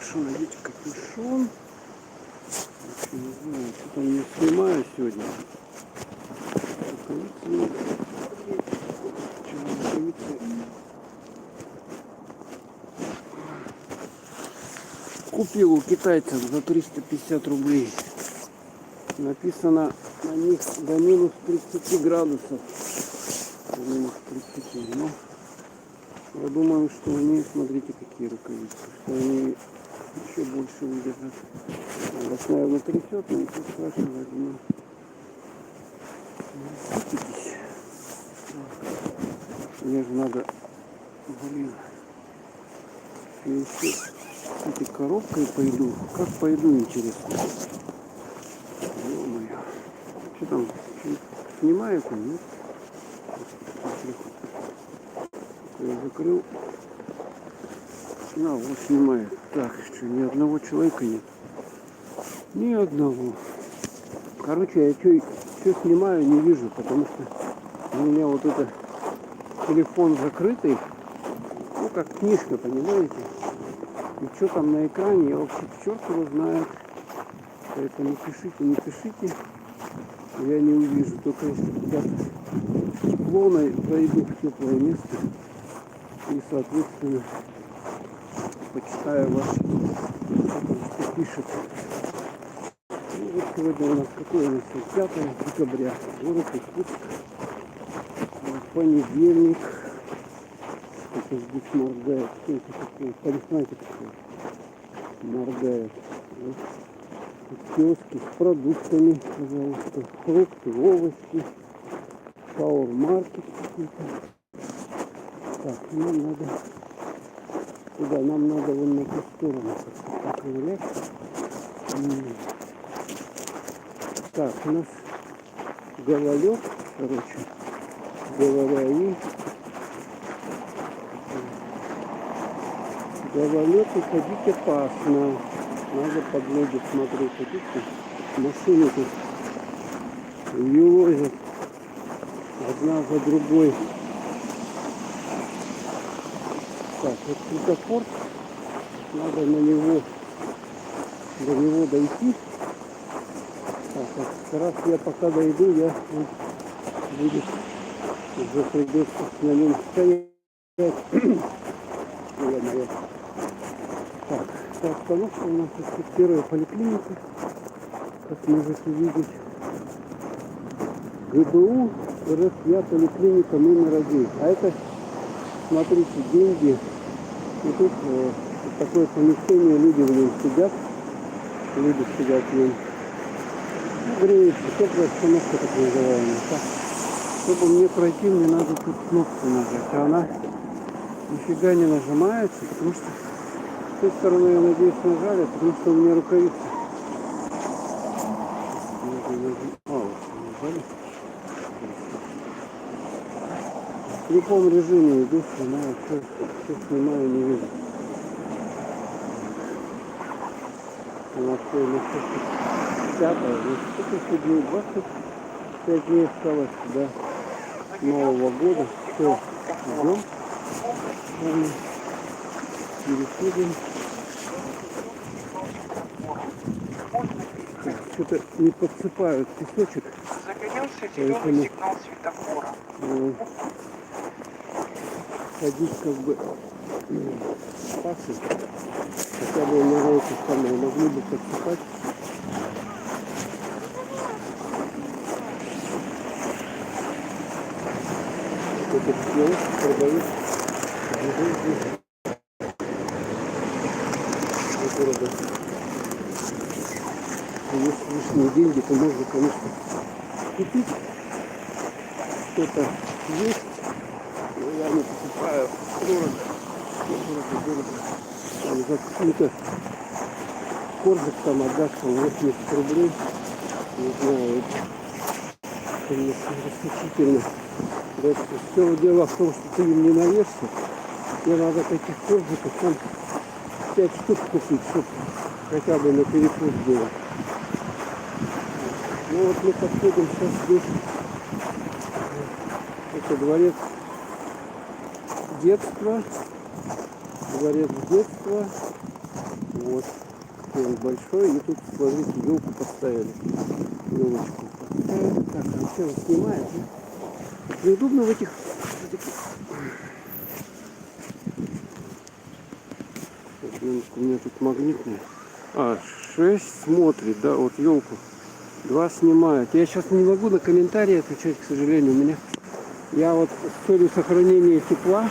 Хорошо надеть капюшон. Вообще не знаю, что там не снимаю сегодня. Рукавицы надо. Рукавицы. Купил у китайцев за 350 рублей. Написано на них до минус 30 градусов. До минус 30. Но я думаю, что они, смотрите, какие рукавицы, что они еще больше выдержат. Вас, наверное, трясет, но ничего страшного, возьму. Мне же надо, блин, я еще с этой коробкой пойду. Как пойду, интересно. Ё-моё. Что там, снимает он, нет? Я закрыл. На, вот снимает. Так, что, ни одного человека нет? Ни одного. Короче, я что снимаю, не вижу, потому что у меня вот это телефон закрытый. Ну, как книжка, понимаете? И что там на экране, я вообще черт его знает. Поэтому не пишите. Я не увижу. Только если куда-то тепло, зайду в теплое место. И, соответственно, почитаю вас, что пишет. Ну, вот сегодня у нас какое у нас 5 декабря. Город Иркутск. Понедельник. Это здесь моргает. Что это такое? Полисмайка такое. Моргает. Вот. Киоски с продуктами, пожалуйста. Фрукты, овощи. Пауэр-маркет какой-то. Так, нам надо... Куда? Нам надо вон на ту сторону проковырять. Так, у нас гололед, короче говоря, и гололед, и ходить опасно. Надо под ноги смотреть. Видите, машины тут елозят одна за другой. Так, вот светофор, надо до него дойти. Так, вот как раз я пока дойду, он будет, уже придется на нем стоять. Так, эта остановка у нас тут первая поликлиника, как можете видеть. ГБУ РФЯ поликлиника номер 1. А это, смотрите, деньги. И тут вот такое помещение, люди в нем сидят. Люди сидят в нем. Ну, греется, теплая остановка, так называемая. Так, чтобы мне пройти, мне надо тут кнопку нажать. А она нифига не нажимается, потому что с той стороны, я надеюсь, нажали, потому что у меня рукавицы. Вот, нажали. В любом режиме иду, снимаю, все снимаю, не вижу. У нас сегодня 5, сколько дней? 25 дней осталось до Нового года. Все, ждем. Переходим. Что-то не подсыпают песочек. Загорелся зеленый сигнал светофора. Ходить как бы пасы. Хотя бы на рейке самое могли бы подсыпать. Этот киоск продает города. Если лишние деньги, то можно, конечно, купить. Что-то есть. Но я не покупаю. Дорого. Там за какой-то коржик там отдашь 80 рублей. Не знаю, это, конечно, расточительно. Все дело в том, что ты им не наешься. Мне надо таких коржиков там 5 штук купить, чтобы хотя бы на перекус было. Ну вот мы подходим сейчас здесь. Это дворец детства. Дворец детства. Вот. Он большой. И тут, смотрите, елку поставили. Елочку поставили. Так, а все снимает. Да? Неудобно в этих... У меня тут магнитная. 6 смотрит, да, вот елку. 2 снимают. Я сейчас не могу на комментарии отвечать, к сожалению. У меня... Я вот с целью сохранения тепла,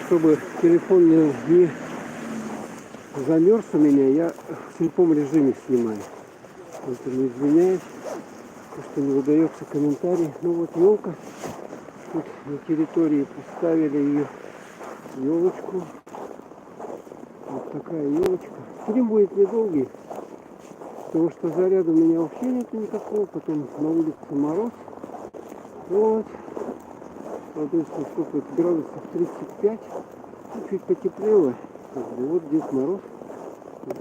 чтобы телефон не замерз у меня, я в слепом режиме снимаю. Поэтому извиняюсь, что не удается комментарий. Ну вот елка. Тут на территории поставили ее елочку. Вот такая елочка. Стрим будет недолгий, потому что заряда у меня вообще нету никакого. Потом на улице мороз. Вот. Соответственно, сколько это градусов? 35. Чуть потеплело. Вот Дед Мороз.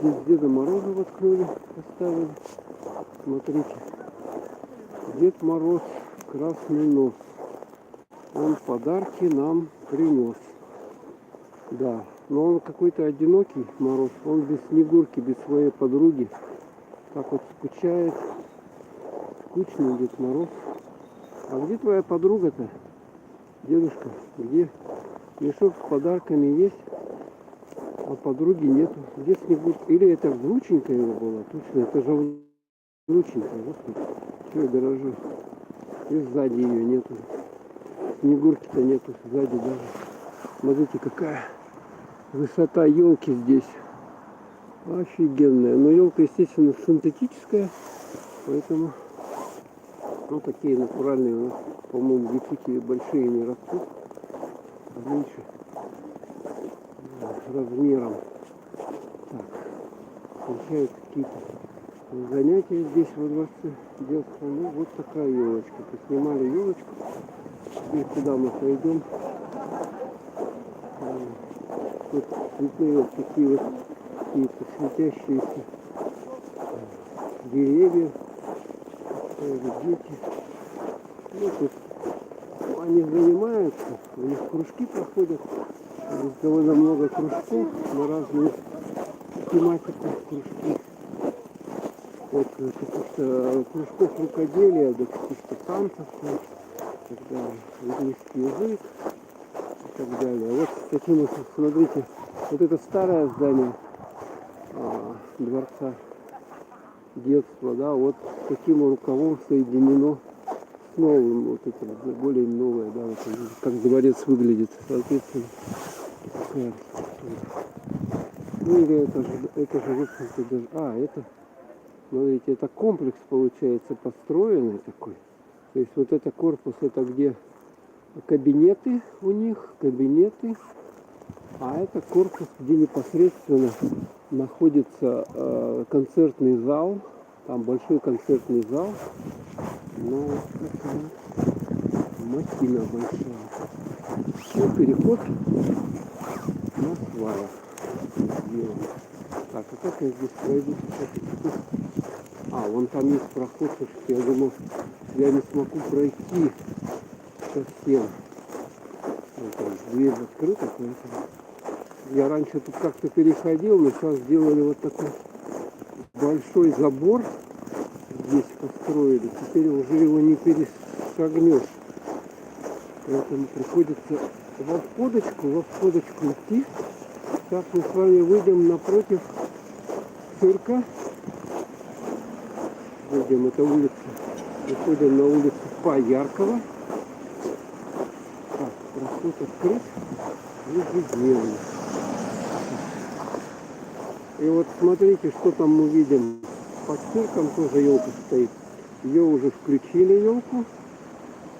Здесь Деда Мороза воткнули, поставили. Смотрите. Дед Мороз, красный нос. Он подарки нам принес. Да. Но он какой-то одинокий Мороз. Он без Снегурки, без своей подруги. Так вот скучает. Скучный Дед Мороз. А где твоя подруга-то? Дедушка, где? Мешок с подарками есть, а подруги нету. Где Снегурка? Или это внученька его была? Точно, это же внученька. Господи, что я дорожу. И сзади ее нету. Снегурки-то нету сзади даже. Смотрите, какая высота елки здесь. Офигенная. Но елка, естественно, синтетическая, поэтому ну такие натуральные у нас, по-моему, висики большие не растут, а меньше размером. Так, получают какие-то занятия здесь во дворце детства. Ну вот такая елочка. Поснимали елочку. И куда мы пойдем? Тут цветные вот такие вот какие-то светящиеся деревья. Дети. Ну, тут они занимаются, у них кружки проходят. Здесь довольно много кружков на разную тематику кружки. От каких-то кружков рукоделия до каких-то танцев, тогда английский язык и так далее. Вот таким вот, смотрите, вот это старое здание дворца детства, да, вот с таким рукавом соединено с новым, вот это более новое, да, вот как дворец выглядит, соответственно, такая архитектура. Ну или это же в общем-то даже, это, смотрите, это комплекс получается построенный такой, то есть вот это корпус, это где кабинеты у них, а это корпус, где непосредственно находится концертный зал, там большой концертный зал, но вот махина большая. И переход на сваях сделан. Так, а как я здесь пройду? Вон там есть проход, слушайте, я думал, я не смогу пройти совсем. Вот там дверь открыта, поэтому я раньше тут как-то переходил, но сейчас сделали вот такой большой забор. Здесь построили. Теперь уже его не перешагнешь. Поэтому приходится во входочку идти. Сейчас мы с вами выйдем напротив цирка. Выйдем, это улица. Выходим на улицу Пояркова. Так, проход открыт. Ежедневно. И вот смотрите, что там мы видим. Под цирком тоже елка стоит. Ее уже включили, елку.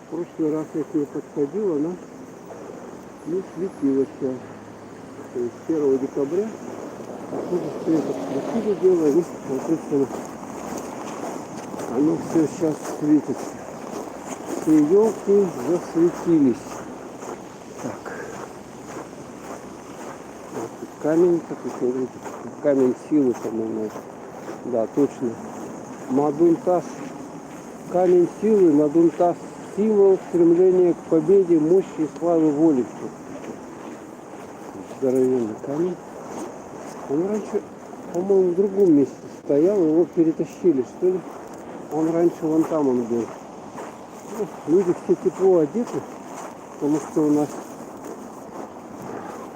В прошлый раз я к ней подходил, она не светилась. То есть 1 декабря тоже все это включили дело, и, соответственно, оно все сейчас светится. Все елки засветились. Так. Вот тут камень такой, смотрите, камень силы, по-моему. Да, точно. Мадунтас. Камень силы, Мадунтас. Символ стремления к победе, мощи и славы воли. Здоровенный камень. Он раньше, по-моему, в другом месте стоял, его перетащили, что ли. Он раньше вон там он был. Ну, люди все тепло одеты, потому что у нас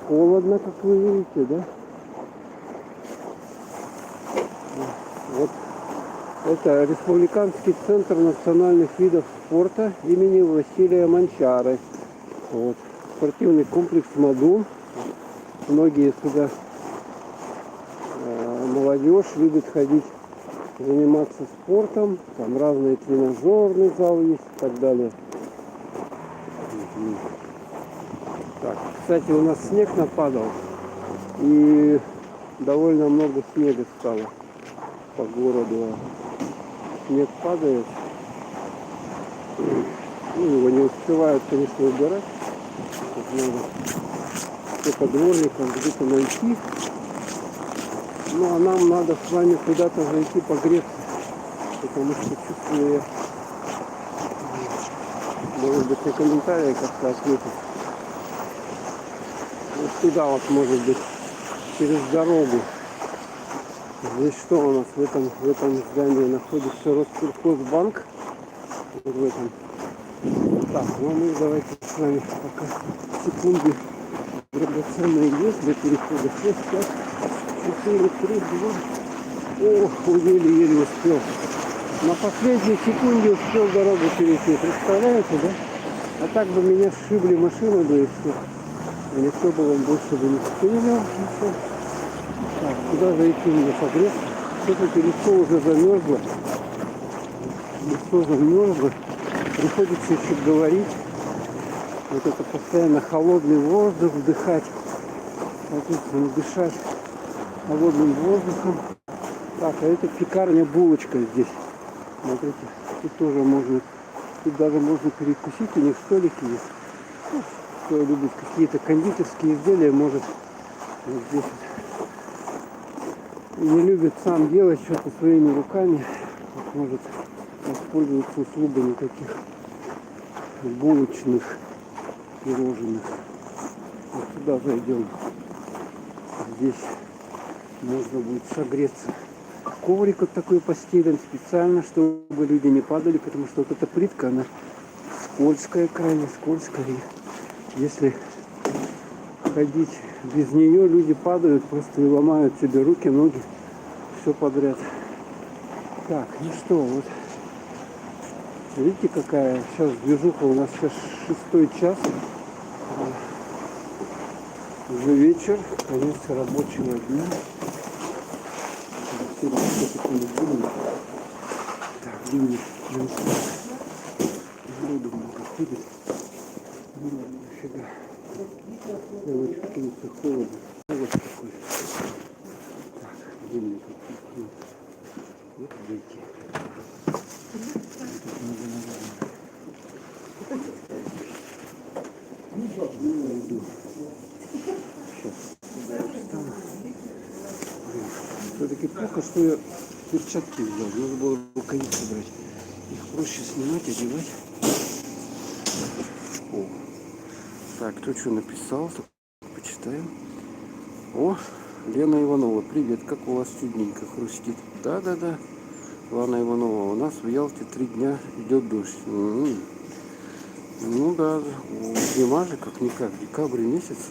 холодно, как вы видите, да? Вот это Республиканский центр национальных видов спорта имени Василия Манчары. Вот. Спортивный комплекс «Мадун». Многие сюда молодежь любит ходить, заниматься спортом. Там разные тренажерный зал есть и так далее. Так, кстати, у нас снег нападал. И довольно много снега стало по городу. Снег падает. Ну, его не успевают, конечно, убирать. Тут надо где-то дворником где-то найти. Ну, а нам надо с вами куда-то зайти погреться. Потому что чувствую я, может быть, на комментарии как-то ответить. Вот туда вот, может быть, через дорогу. Здесь что у нас в этом здании находится? Россельхозбанк. Вот в этом. Так, ну мы давайте с вами пока секунды драгоценные есть для перехода. 6, 5, 4, 3, 2. Ох, еле-еле успел. На последней секунде успел дорогу перейти. Представляете, да? А так бы меня сшибли машины бы и все. И никто бы вам больше бы не понял. Так, куда зайти мне погреться? Все-таки лицо уже замерзло. Лицо замерзло. Приходится еще говорить. Вот это постоянно холодный воздух вдыхать. Соответственно, дышать холодным воздухом. Так, а это пекарня булочка здесь. Смотрите, тут тоже можно, тут даже можно перекусить, у них столики есть. Ну, кто любит какие-то кондитерские изделия, может вот здесь вот. Не любит сам делать что-то своими руками, вот может воспользоваться услугами таких булочных пирожных. Вот сюда зайдем. Здесь можно будет согреться. Коврик вот такой постелен специально, чтобы люди не падали, потому что вот эта плитка, она скользкая, крайне скользкая. И если ходить без нее, люди падают просто и ломают себе руки, ноги, все подряд. Так, ну что, вот видите, какая сейчас движуха, у нас сейчас 6 час, уже вечер, конец рабочего дня. Так, дневник. Народу много ходит. Ну, нифига. Я вот чувствуется холодно. Вот такой. Так, дневник. Вот дети. Все-таки плохо, что я перчатки взял. Надо было рукавицы брать. Их проще снимать, одевать. О. Так, кто что написал? Почитаем. О, Лена Иванова. Привет, как у вас чудненько хрустит. Да-да-да. Лена Иванова. У нас в Ялте 3 дня идет дождь. Ну да, зима же как-никак. Декабрь месяц.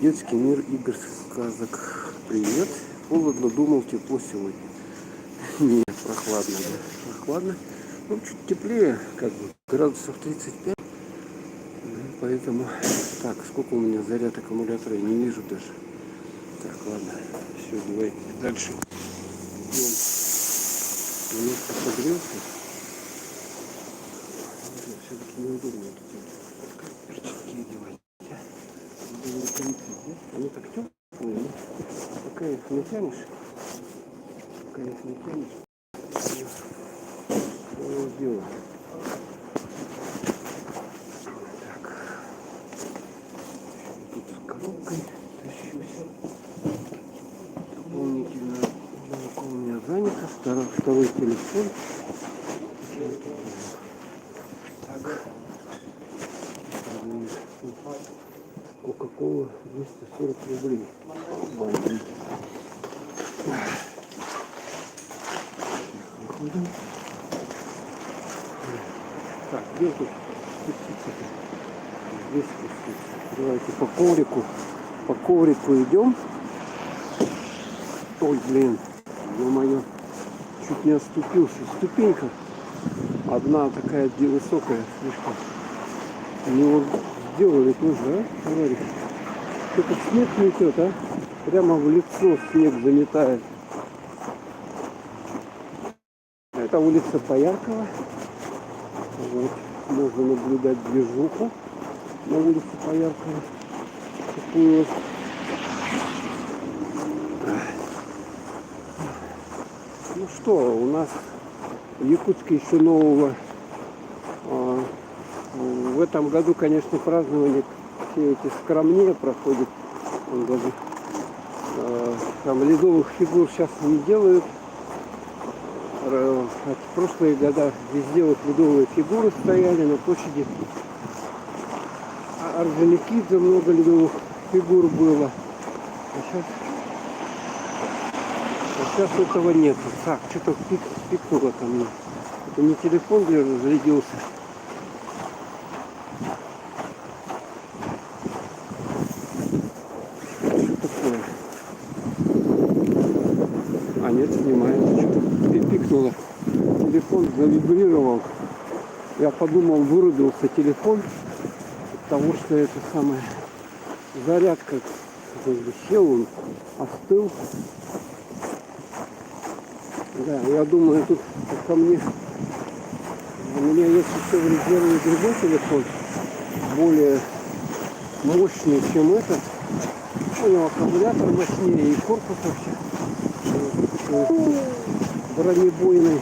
Детский мир игр, сказок. Привет. Холодно, думал, тепло сегодня. Нет, прохладно, да. Прохладно. Ну, чуть теплее, как бы, градусов 35. Поэтому, так, сколько у меня заряд аккумулятора, я не вижу даже. Так, ладно. Все, давайте дальше. Идем. Немножко согрелся. Все-таки неудобно тут перчатки одевать. Они так теплые, но пока их не тянешь, свое дело. Так, тут с коробкой тащусь. Дополнительно молоко у меня занято, второй телефон. Так, Кока-кола 240 рублей. будем. Так, где тут спуститься-то? Здесь спуститься. Давайте по коврику идем. Ой, блин, ё-моё, чуть не оступился. Ступенька одна такая высокая слишком. Они вот сделали тоже, а, товарищ? Что-то снег метет, а? Прямо в лицо снег заметает. Это улица Пояркова. Вот, можно наблюдать движуху на улице Пояркова. Такую вот. Ну что, у нас в Якутске еще нового. В этом году, конечно, празднование все эти скромнее проходит. В этом году. Там ледовых фигур сейчас не делают. В прошлые года везде вот ледовые фигуры стояли на площади Орджоникидзе, много ледовых фигур было. А сейчас этого нет. Так, что-то пикнуло ко мне. Это не телефон, где разрядился. Что такое? А нет, снимает. Что-то пикнуло. Телефон завибрировал. Я подумал, вырубился телефон. От того, что это самое зарядка сел, он остыл. Да, я думаю, тут ко мне, у меня есть еще в резерве другой телефон, более мощный, чем этот. У него аккумулятор мощнее и корпус вообще бронебойный.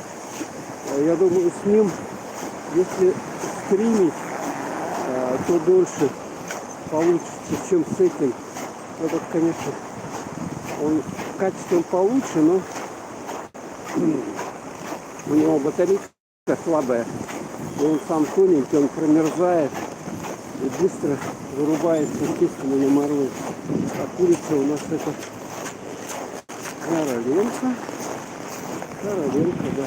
Я думаю, с ним, если стримить, то дольше получится, чем с этим. Этот, конечно, он качеством получше, но у него батарейка слабая. И он сам тоненький, он промерзает и быстро вырубается, естественно, на мороз. А курица у нас это Короленко. Да,